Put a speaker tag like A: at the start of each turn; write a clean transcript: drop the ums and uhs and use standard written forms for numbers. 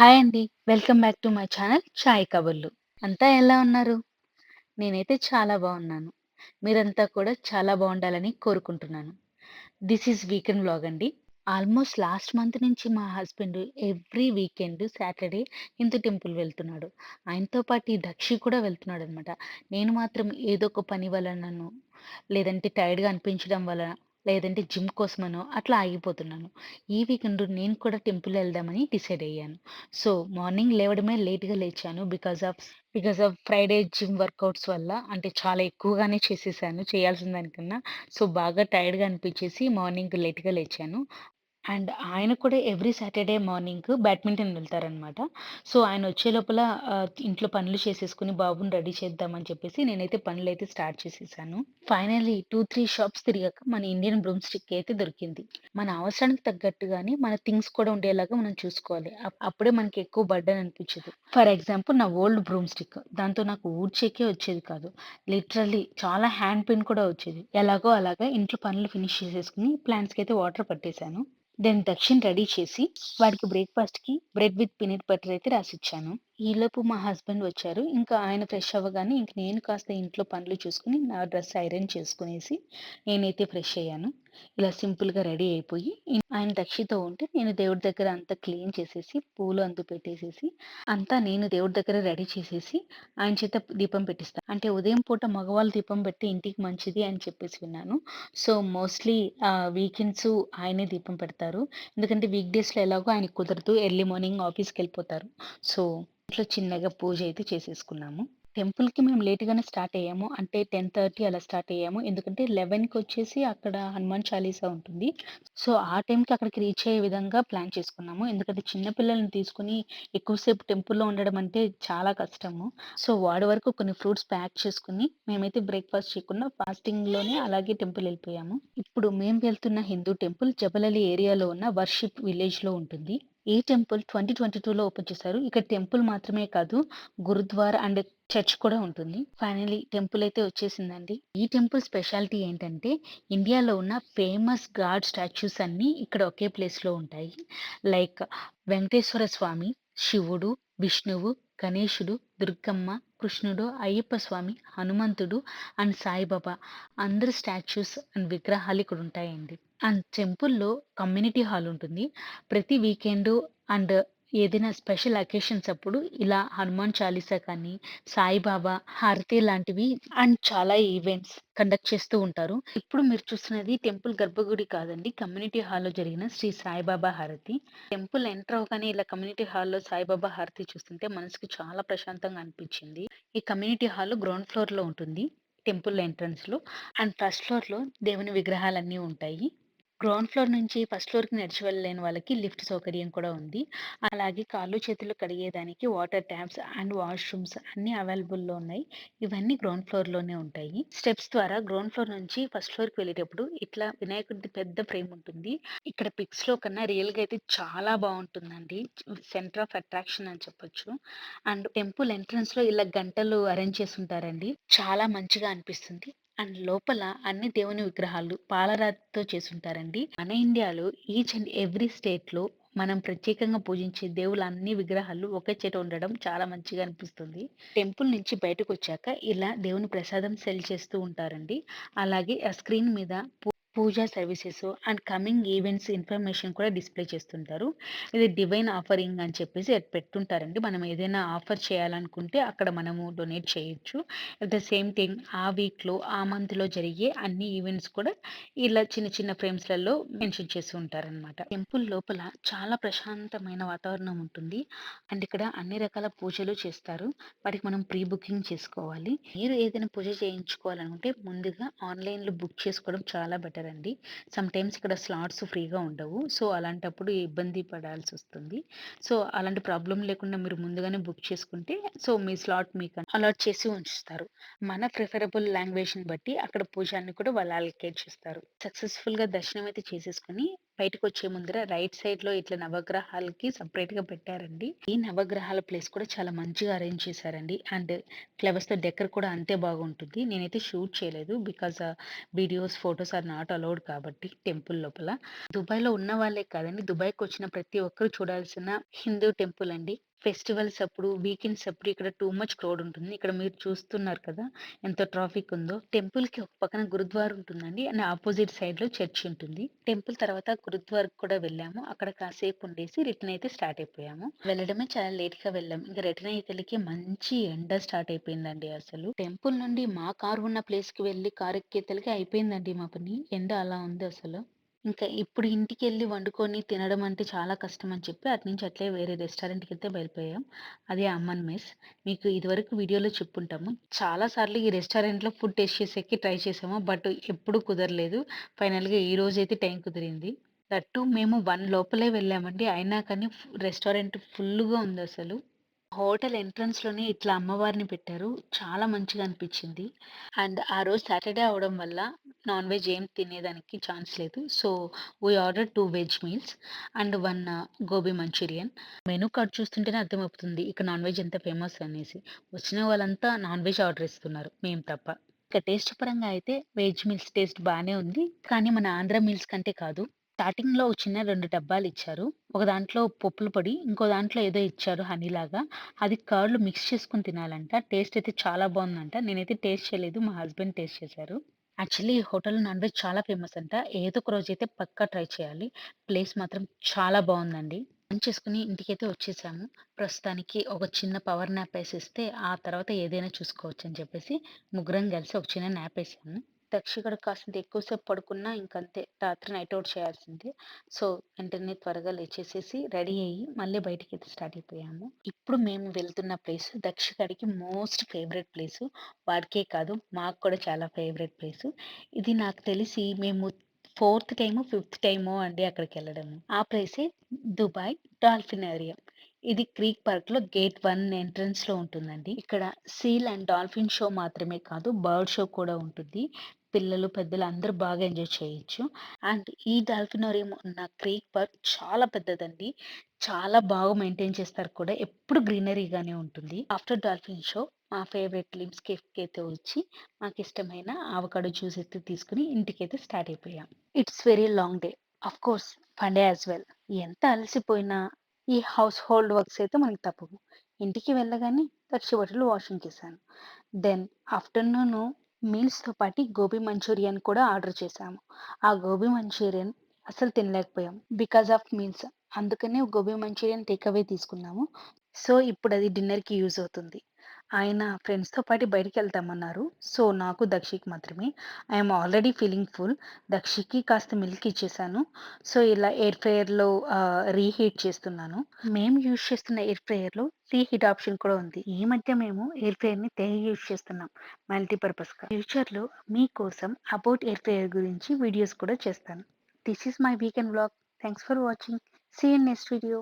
A: Hi అండి. Welcome back to my channel Chai Kaburlu. అంతా ఎలా ఉన్నారు? నేనైతే చాలా బావున్నాను. మీరంతా కూడా చాలా బావుండాలని కోరుకుంటున్నాను. దిస్ ఈజ్ వీకెండ్ వ్లాగ్ అండి. ఆల్మోస్ట్ లాస్ట్ మంత్ నుంచి మా husband every weekend Saturday Hindu temple వెళ్తున్నాడు. ఆయనతో పాటు ఈ దక్షి కూడా వెళ్తున్నాడనమాట. నేను మాత్రం ఏదో ఒక పని వలననో, లేదంటే టైర్డ్‌గా అనిపించడం వలన, లేదంటే జిమ్ కోసమనో అట్లా ఆగిపోతున్నాను. ఈ వీకెండ్ నేను కూడా టెంపుల్ ఎళ్దామని డిసైడ్ అయ్యాను. సో, మార్నింగ్ లేవడమే లేట్‌గా లేచాను. Because of Friday gym workouts వల్ల అంటే చాలా ఎక్కువగానే చేసేసాను చేయాల్సిన దానికన్నా. సో, బాగా టైర్డ్‌గా అనిపించేసి మార్నింగ్ లేట్‌గా లేచాను. అండ్ ఆయన కూడా ఎవ్రీ సాటర్‌డే మార్నింగ్ బ్యాడ్మింటన్ వెళ్తారనమాట. సో, ఆయనొచ్చే లోపల ఇంట్లో పనులు చేసేసుకొని బాబుని రెడీ చేద్దామని చెప్పేసి నేనైతే పనులైతే స్టార్ట్ చేసేసాను. ఫైనల్లీ 2, 3 షాప్స్ తిరిగాక మన ఇండియన్ బ్రూమ్ స్టిక్ అయితే దొరికింది. మన అవసరానికి తగ్గట్టుగానే మన థింగ్స్ కూడా ఉండేలాగా మనం చూసుకోవాలి. అప్పుడే మనకి ఎక్కువ బర్డెన్ అనిపించదు. ఫర్ ఎగ్జాంపుల్ నా ఓల్డ్ బ్రూమ్ స్టిక్. దాంతో నాకు ఊడ్చేకే వచ్చేది కాదు. లిటరల్లీ చాలా హ్యాండ్ పెయిన్ కూడా వచ్చేది. ఎలాగో అలాగా ఇంట్లో పనులు ఫినిష్ చేసేసుకొని ప్లాంట్స్‌కైతే వాటర్ పట్టేసాను. దెన్ దక్షిణ్ రెడీ చేసి, వాడికి బ్రేక్‌ఫాస్ట్‌కి బ్రెడ్ విత్ పీనట్ బటర్ అయితే రాసిచ్చాను. ఈలోపు మా హస్బెండ్ వచ్చారు. ఇంకా ఆయన ఫ్రెష్ అవ్వగానే ఇంక నేను కాస్త ఇంట్లో పనులు చూసుకొని, నా డ్రెస్ ఐరన్ చేసుకునేసి, నేనైతే ఫ్రెష్ అయ్యాను. ఇలా సింపుల్‌గా రెడీ అయిపోయి, ఆయన దక్షితో ఉంటే, నేను దేవుడి దగ్గర అంతా క్లీన్ చేసేసి, పూలు అందు పెట్టేసేసి, అంతా నేను దేవుడి దగ్గర రెడీ చేసేసి, ఆయన చేత దీపం పెట్టిస్తా. అంటే ఉదయం పూట మగవాళ్ళు దీపం పెడితే ఇంటికి మంచిది అని చెప్పేసి విన్నాను. సో, మోస్ట్‌లీ వీకెండ్సు ఆయనే దీపం పెడతారు. ఎందుకంటే వీక్ డేస్‌లో ఎలాగో ఆయనకి కుదరదు. Early morning ఆఫీస్‌కెళ్ళిపోతారు. సో, ఇంట్లో చిన్నగా పూజ అయితే చేసేసుకున్నాము. టెంపుల్‌కి మేము లేట్‌గానే స్టార్ట్ అయ్యాము. అంటే 10:30 అలా స్టార్ట్ అయ్యాము. ఎందుకంటే 11:00కొచ్చేసి అక్కడ హనుమాన్ చాలీసా ఉంటుంది. సో, ఆ టైంకి అక్కడికి రీచ్ అయ్యే విధంగా ప్లాన్ చేసుకున్నాము. ఎందుకంటే చిన్న పిల్లల్ని తీసుకొని ఎక్కువసేపు టెంపుల్‌లో ఉండడం అంటే చాలా కష్టము. సో, వాడి వరకు కొన్ని ఫ్రూట్స్ ప్యాక్ చేసుకొని, మేమైతే బ్రేక్‌ఫాస్ట్ చేయకుండా ఫాస్టింగ్‌లోనే అలాగే టెంపుల్ ఎళ్ళిపోయాము. ఇప్పుడు మేము వెళ్తున్న హిందూ టెంపుల్ జబలలి ఏరియాలో ఉన్న వర్షిప్ విలేజ్‌లో ఉంటుంది. ఈ టెంపుల్ 2022లో ఓపెన్ చేశారు. ఇక్కడ టెంపుల్ మాత్రమే కాదు, గురుద్వారా అండ్ చర్చ్ కూడా ఉంటుంది. ఫైనల్లీ టెంపుల్ అయితే వచ్చేసిందండి. ఈ టెంపుల్ స్పెషాలిటీ ఏంటంటే, ఇండియాలో ఉన్న ఫేమస్ గాడ్ స్టాచ్యూస్ అన్నీ ఇక్కడ ఒకే ప్లేస్‌లో ఉంటాయి. లైక్ వెంకటేశ్వర స్వామి, శివుడు, విష్ణువు, గణేశుడు, దుర్గమ్మ, కృష్ణుడు, అయ్యప్ప స్వామి, హనుమంతుడు అండ్ సాయిబాబా అందరి స్టాచ్యూస్ అండ్ విగ్రహాలు ఇక్కడ ఉంటాయండి. అండ్ టెంపుల్‌లో కమ్యూనిటీ హాల్ ఉంటుంది. ప్రతి వీకెండు అండ్ ఏదైనా స్పెషల్ అకేషన్స్ అప్పుడు ఇలా హనుమాన్ చాలీసా కానీ, సాయిబాబా హారతి లాంటివి అండ్ చాలా ఈవెంట్స్ కండక్ట్ చేస్తూ ఉంటారు. ఇప్పుడు మీరు చూస్తున్నది టెంపుల్ గర్భగుడి కాదండి. కమ్యూనిటీ హాల్‌లో జరిగిన శ్రీ సాయిబాబా హారతి. టెంపుల్ ఎంటర్ అవ్వగానే ఇలా కమ్యూనిటీ హాల్‌లో సాయిబాబా హారతి చూస్తుంటే మనసుకి చాలా ప్రశాంతంగా అనిపించింది. ఈ కమ్యూనిటీ హాల్ గ్రౌండ్ ఫ్లోర్‌లో ఉంటుంది. టెంపుల్ ఎంట్రన్స్‌లో అండ్ ఫస్ట్ ఫ్లోర్‌లో దేవుని విగ్రహాలన్నీ ఉంటాయి. గ్రౌండ్ ఫ్లోర్ నుంచి ఫస్ట్ ఫ్లోర్‌కి నడిచి వెళ్ళలేని వాళ్ళకి లిఫ్ట్ సౌకర్యం కూడా ఉంది. అలాగే కాళ్ళు, చేతులు కడిగేదానికి వాటర్ ట్యాప్స్ అండ్ వాష్‌రూమ్స్ అన్నీ అవైలబుల్‌లో ఉన్నాయి. ఇవన్నీ గ్రౌండ్ ఫ్లోర్‌లోనే ఉంటాయి. స్టెప్స్ ద్వారా గ్రౌండ్ ఫ్లోర్ నుంచి ఫస్ట్ ఫ్లోర్‌కి వెళ్ళేటప్పుడు ఇట్లా వినాయకుడిది పెద్ద ఫ్రేమ్ ఉంటుంది. ఇక్కడ పిక్స్‌లో కన్నా రియల్‌గా అయితే చాలా బావుంటుందండి. సెంటర్ ఆఫ్ అట్రాక్షన్ అని చెప్పొచ్చు. అండ్ టెంపుల్ ఎంట్రన్స్‌లో ఇలా గంటలు అరేంజ్ చేసుంటారండి. చాలా మంచిగా అనిపిస్తుంది. అండ్ లోపల అన్ని దేవుని విగ్రహాలు పాలరాతితో చేసుంటారండి. మన ఇండియాలో ఈచ్ అండ్ ఎవ్రీ స్టేట్‌లో మనం ప్రత్యేకంగా పూజించే దేవుళ్ళ అన్ని విగ్రహాలు ఒకే చోట ఉండడం చాలా మంచిగా అనిపిస్తుంది. టెంపుల్ నుంచి బయటకొచ్చాక ఇలా దేవుని ప్రసాదం సెల్ చేస్తూ ఉంటారండి. అలాగే ఆ స్క్రీన్ మీద puja services and coming events information కూడా డిస్‌ప్లే చేస్తుంటారు. ఇది డివైన్ ఆఫరింగ్ అని చెప్పేసి అది పెట్టుంటారండి. మనం ఏదైనా ఆఫర్ చేయాలనుకుంటే అక్కడ మనము డొనేట్ చేయొచ్చు. అట్ ద సేమ్ టైమ్ ఆ వీక్‌లో, ఆ మంత్‌లో జరిగే అన్ని ఈవెంట్స్ కూడా ఇలా చిన్న చిన్న ఫ్రేమ్స్‌లలో మెన్షన్ చేసి ఉంటారనమాట. టెంపుల్ లోపల చాలా ప్రశాంతమైన వాతావరణం ఉంటుంది. అండ్ ఇక్కడ అన్ని రకాల పూజలు చేస్తారు. వాటికి మనం ప్రీ బుకింగ్ చేసుకోవాలి. మీరు ఏదైనా పూజ చేయించుకోవాలనుకుంటే ముందుగా ఆన్‌లైన్‌లో బుక్ చేసుకోవడం చాలా బెటర్ అండి. సమ్‌టైమ్స్ ఇక్కడ స్లాట్స్ ఫ్రీగా ఉండవు. సో, అలాంటప్పుడు ఇబ్బంది పడాల్సొస్తుంది. సో, అలాంటి ప్రాబ్లమ్ లేకుండా మీరు ముందుగానే బుక్ చేసుకుంటే, సో, మీ స్లాట్ మీకు అలాట్ చేసి ఉంచుతారు. మన ప్రిఫరబుల్ లాంగ్వేజ్‌ని బట్టి అక్కడ పూజాన్ని కూడా వాళ్ళు అలొకేట్ చేస్తారు. సక్సెస్‌ఫుల్‌గా దర్శనం అయితే చేసేసుకొని, బయటకొచ్చే ముందర రైట్ సైడ్‌లో ఇట్లా నవగ్రహాలకి సెపరేట్‌గా పెట్టారండి. ఈ నవగ్రహాల ప్లేస్ కూడా చాలా మంచిగా అరేంజ్ చేశారండి. అండ్ ఫ్లవర్స్‌తో డెకర్ కూడా అంతే బాగుంటుంది. నేనైతే షూట్ చేయలేదు. Because videos, photos are not allowed కాబట్టి టెంపుల్ లోపల. దుబాయ్‌లో ఉన్న వాళ్ళే కాదండి. దుబాయ్‌కొచ్చిన ప్రతి ఒక్కరు చూడాల్సిన హిందూ టెంపుల్ అండి. ఫెస్టివల్స్ అప్పుడు, వీకెండ్స్ అప్పుడు ఇక్కడ టూ మచ్ క్రౌడ్ ఉంటుంది. ఇక్కడ మీరు చూస్తున్నారు కదా! ఎంత ట్రాఫిక్ ఉందో. టెంపుల్‌కి ఒక పక్కన గురుద్వార ఉంటుందండి. అండ్ అపోజిట్ సైడ్‌లో చర్చ్ ఉంటుంది. టెంపుల్ తర్వాత గురుద్వారకి కూడా వెళ్ళాము. అక్కడ కాసేపు ఉండేసి రిటర్న్ అయితే స్టార్ట్ అయిపోయాము. వెళ్ళడమే చాలా లేట్‌గా వెళ్ళాం. ఇంక రిటర్న్ అయ్యేతలికి మంచి ఎండ స్టార్ట్ అయిపోయిందండి అసలు. టెంపుల్ నుండి మా కారు ఉన్న ప్లేస్‌కి వెళ్లి కారు ఎక్కేతలకి అయిపోయిందండి మా పని. ఎండ అలా ఉంది అసలు. ఇంకా ఇప్పుడు ఇంటికెళ్ళి వండుకొని తినడం అంటే చాలా కష్టం అని చెప్పి అటునుంచి అట్లే వేరే రెస్టారెంట్‌కైతే వెళ్ళిపోయాం. అదే అమ్మన్ మెస్. మీకు ఇదివరకు వీడియోలో చెప్పుంటాము. చాలా సార్లు ఈ రెస్టారెంట్‌లో ఫుడ్ టేస్ట్ చేసేకి ట్రై చేసాము. బట్ ఎప్పుడు కుదరలేదు. ఫైనల్‌గా ఈరోజైతే టైం కుదిరింది. దట్ టూ మేము 1 లోపలే వెళ్ళామండి. అయినా కానీ రెస్టారెంట్ ఫుల్లుగా ఉందసలు. హోటల్ ఎంట్రన్స్‌లోనే ఇట్లా అమ్మవారిని పెట్టారు. చాలా మంచిగా అనిపిచ్చింది. అండ్ ఆ రోజు సాటర్‌డే అవ్వడం వల్ల నాన్ వెజ్ ఏం తినేదానికి ఛాన్స్ లేదు. So, we ordered 2 veg meals and 1 gobi manchurian. Menu card చూస్తుంటేనే అర్థమవుతుంది. ఇక్కడ నాన్ వెజ్ ఎంత ఫేమస్ అనేసి. వచ్చిన వాళ్ళంతా నాన్ వెజ్ ఆర్డర్ ఇస్తున్నారు. మేము తప్ప. ఇక టేస్ట్ పరంగా అయితే వెజ్ మీల్స్ టేస్ట్ బానే ఉంది. కానీ మన ఆంధ్ర మీల్స్ కంటే కాదు. స్టార్టింగ్‌లో ఒక చిన్న 2 డబ్బాలిచ్చారు. ఒక దాంట్లో పప్పుల పొడి, ఇంకో దాంట్లో ఏదో ఇచ్చారు హనీలాగా. అది కర్డ్‌లో మిక్స్ చేసుకొని తినాలంట. టేస్ట్ అయితే చాలా బావుందంట. నేనైతే టేస్ట్ చేయలేదు. మా హస్బెండ్ టేస్ట్ చేశారు. యాక్చువల్లీ ఈ హోటల్‌లో నాన్ వెజ్ చాలా ఫేమస్ అంట. ఏదో ఒక రోజైతే పక్కా ట్రై చేయాలి. ప్లేస్ మాత్రం చాలా బావుందండి. లంచ్ చేసుకొని ఇంటికైతే వచ్చేసాము. ప్రస్తుతానికి ఒక చిన్న పవర్ న్యాప్ ఏసేస్తే, ఆ తర్వాత ఏదైనా చూసుకోవచ్చని చెప్పేసి ముగ్గురం కలిసి ఒక చిన్న న్యాప్ ఏసాము. దక్షిగడ కాసింత ఎక్కువ సేపు పడుకున్నా ఇంకంతే రాత్రి నైట్ ఔట్ చేయాల్సిందే. సో, వెంటనే త్వరగా లేచేసేసి రెడీ అయ్యి మళ్ళీ బయటికైతే స్టార్ట్ అయిపోయాము. ఇప్పుడు మేము వెళ్తున్న ప్లేస్ దక్షిగడికి మోస్ట్ ఫేవరెట్ ప్లేసు. వాడికే కాదు మాకు కూడా చాలా ఫేవరెట్ ప్లేసు. ఇది నాకు తెలిసి మేము ఫోర్త్ టైమో, ఫిఫ్త్ టైమో అండి అక్కడికెళ్ళడము. ఆ ప్లేసే దుబాయ్ డాల్ఫినేరియం. ఇది క్రీక్ పార్క్‌లో గేట్ 1 ఎంట్రన్స్‌లో ఉంటుందండి. ఇక్కడ సీల్ అండ్ డాల్ఫిన్ షో మాత్రమే కాదు, బర్డ్ షో కూడా ఉంటుంది. పిల్లలు, పెద్దలు అందరూ బాగా ఎంజాయ్ చేయొచ్చు. అండ్ ఈ డాల్ఫినోరియం ఉన్న క్రీక్ పార్క్ చాలా పెద్దదండి. చాలా బాగా మెయింటైన్ చేస్తారు కూడా. ఎప్పుడు గ్రీనరీగానే ఉంటుంది. ఆఫ్టర్ డాల్ఫిన్ షో మా ఫేవరెట్ లిమ్స్ కేఫ్‌కైతే వచ్చి మాకిష్టమైన అవకాడో జ్యూస్ అయితే తీసుకొని ఇంటికైతే స్టార్ట్ అయిపోయాం. It's very long day. Of course fun day as well. ఎంత అలసిపోయినా ఈ హౌస్ హోల్డ్ వర్క్స్ అయితే మనకు తప్పవు. ఇంటికి వెళ్ళగానే తడిచి బట్టలు వాషింగ్‌కేసాను. దెన్ ఆఫ్టర్‌నూను మీల్స్‌తో పాటి గోబీ మంచూరియన్ కూడా ఆర్డర్ చేశాము. ఆ గోబీ మంచూరియన్ అస్సలు తినలేకపోయాం. Because of meals. అందుకనే గోబీ మంచూరియన్ టేక్ అవే తీసుకున్నాము. సో, ఇప్పుడది డిన్నర్‌కి యూజ్ అవుతుంది. ఆయన ఫ్రెండ్స్‌తో పాటు బయటికెళ్తామన్నారు. సో, నాకు, దక్షికి మాత్రమే. I'm already feeling full. దక్షికి కాస్త మిల్క్ ఇచ్చేసాను. సో, ఇలా ఎయిర్ ఫ్రైయర్‌లో రీహీట్ చేస్తున్నాను. మేము యూజ్ చేస్తున్న ఎయిర్ ఫ్రైయర్‌లో రీహీట్ ఆప్షన్ కూడా ఉంది. ఈ మధ్య మేము ఎయిర్ ఫ్రైయర్‌ని తెగ యూజ్ చేస్తున్నాం మల్టీపర్పస్‌గా. ఫ్యూచర్‌లో మీకోసం అబౌట్ ఎయిర్ ఫ్రైయర్ గురించి వీడియోస్ కూడా చేస్తాను. This is my weekend vlog. Thanks for watching. See you in next video.